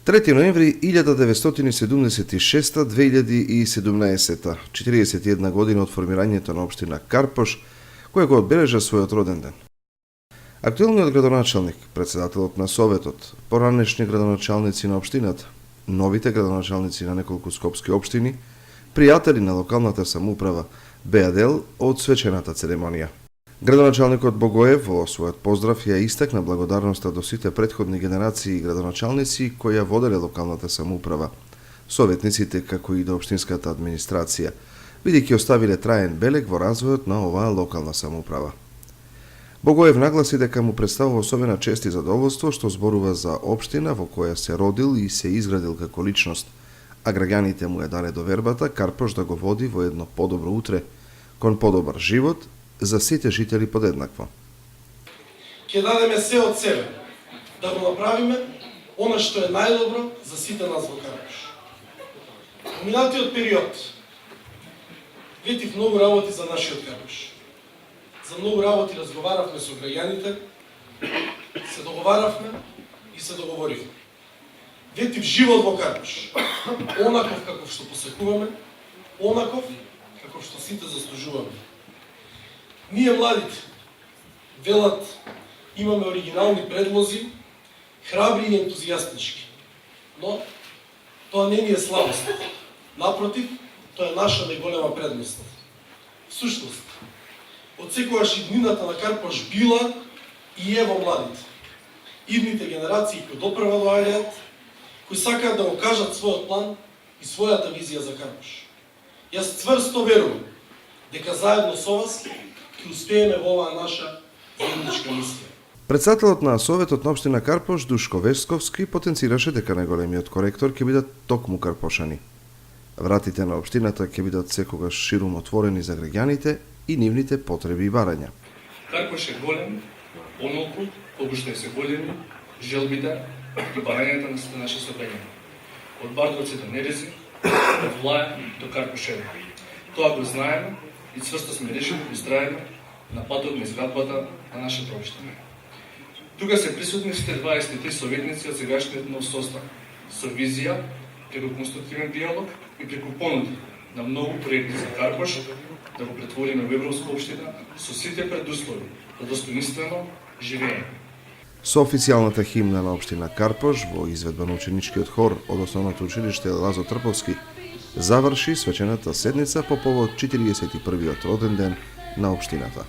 3 ноември 1976-2017, 41 година од формирањето на општина Карпош, која го одбележа својот роден ден. Актуелниот градоначалник, председателот на Советот, поранешни градоначалници на општината, новите градоначалници на неколку скопски општини, пријатели на локалната самоуправа, беа дел од свечената церемонија. Градоначалникот Богоев во својот поздрав ја истакна благодарноста до сите претходни генерации градоначалници кои ја воделе локалната самоуправа, советниците како и до општинската администрација, бидејќи оставиле траен белег во развојот на оваа локална самоуправа. Богоев нагласи дека му представува особена чест и задоволство што зборува за општина во која се родил и се изградил како личност, а граѓаните му ја дале довербата Карпош да го води во едно подобро утре, кон подобар живот за сите жители подеднакво. Ќе дадеме се од себе да го направиме она што е најдобро за сите нас во Карпош. Во минатиот период видив многу работи за нашиот Карпош. За многу работи разговаравме со граѓаните, се договаравме и се договоривме. Видив живот во Карпош, онаков каков што посекуваме, онаков каков што сите заслужуваме. Ние младите велат имаме оригинални предлози, храбри и ентузијастички, но тоа не ни е слабост. Напротив, тоа е наша најголема предност. Всушност, од секогаш иднината на Карпош била и е во младите. Идните генерации кои допрва доаѓаат, кои сакаат да го кажат својот план и својата визија за Карпош. Јас цврсто верувам дека заедно со вас ќе успееме во оваа наша заедничка мисија. Председателот на Советот на општина Карпош Душко Весковски потенцираше дека најголемиот коректор ќе бидат токму карпошани. Вратите на општината ќе бидат секогаш ширум отворени за граѓаните и нивните потреби и барања. Карпош е голем, онолку колку што се големи желбите и барањата на сите наши собењани. Од Бардовци до Нерези, од Влаја до Карпошево. Тоа го знаеме и цврсто сме решили да истраеме на патот на изградбата на нашата општина. Тука се присутни сите 23 советници од сегашниот нов состав, со визија, преку конструктивен диалог и преку понуди на многу проекти за Карпош да го претвориме во европска општина со сите предуслови за достоинствено живење. Со официјалната химна на општина Карпош во изведба на ученичкиот хор од основното училиште Лазо Трповски заврши свечената седница по повод 41-иот роден ден на општината.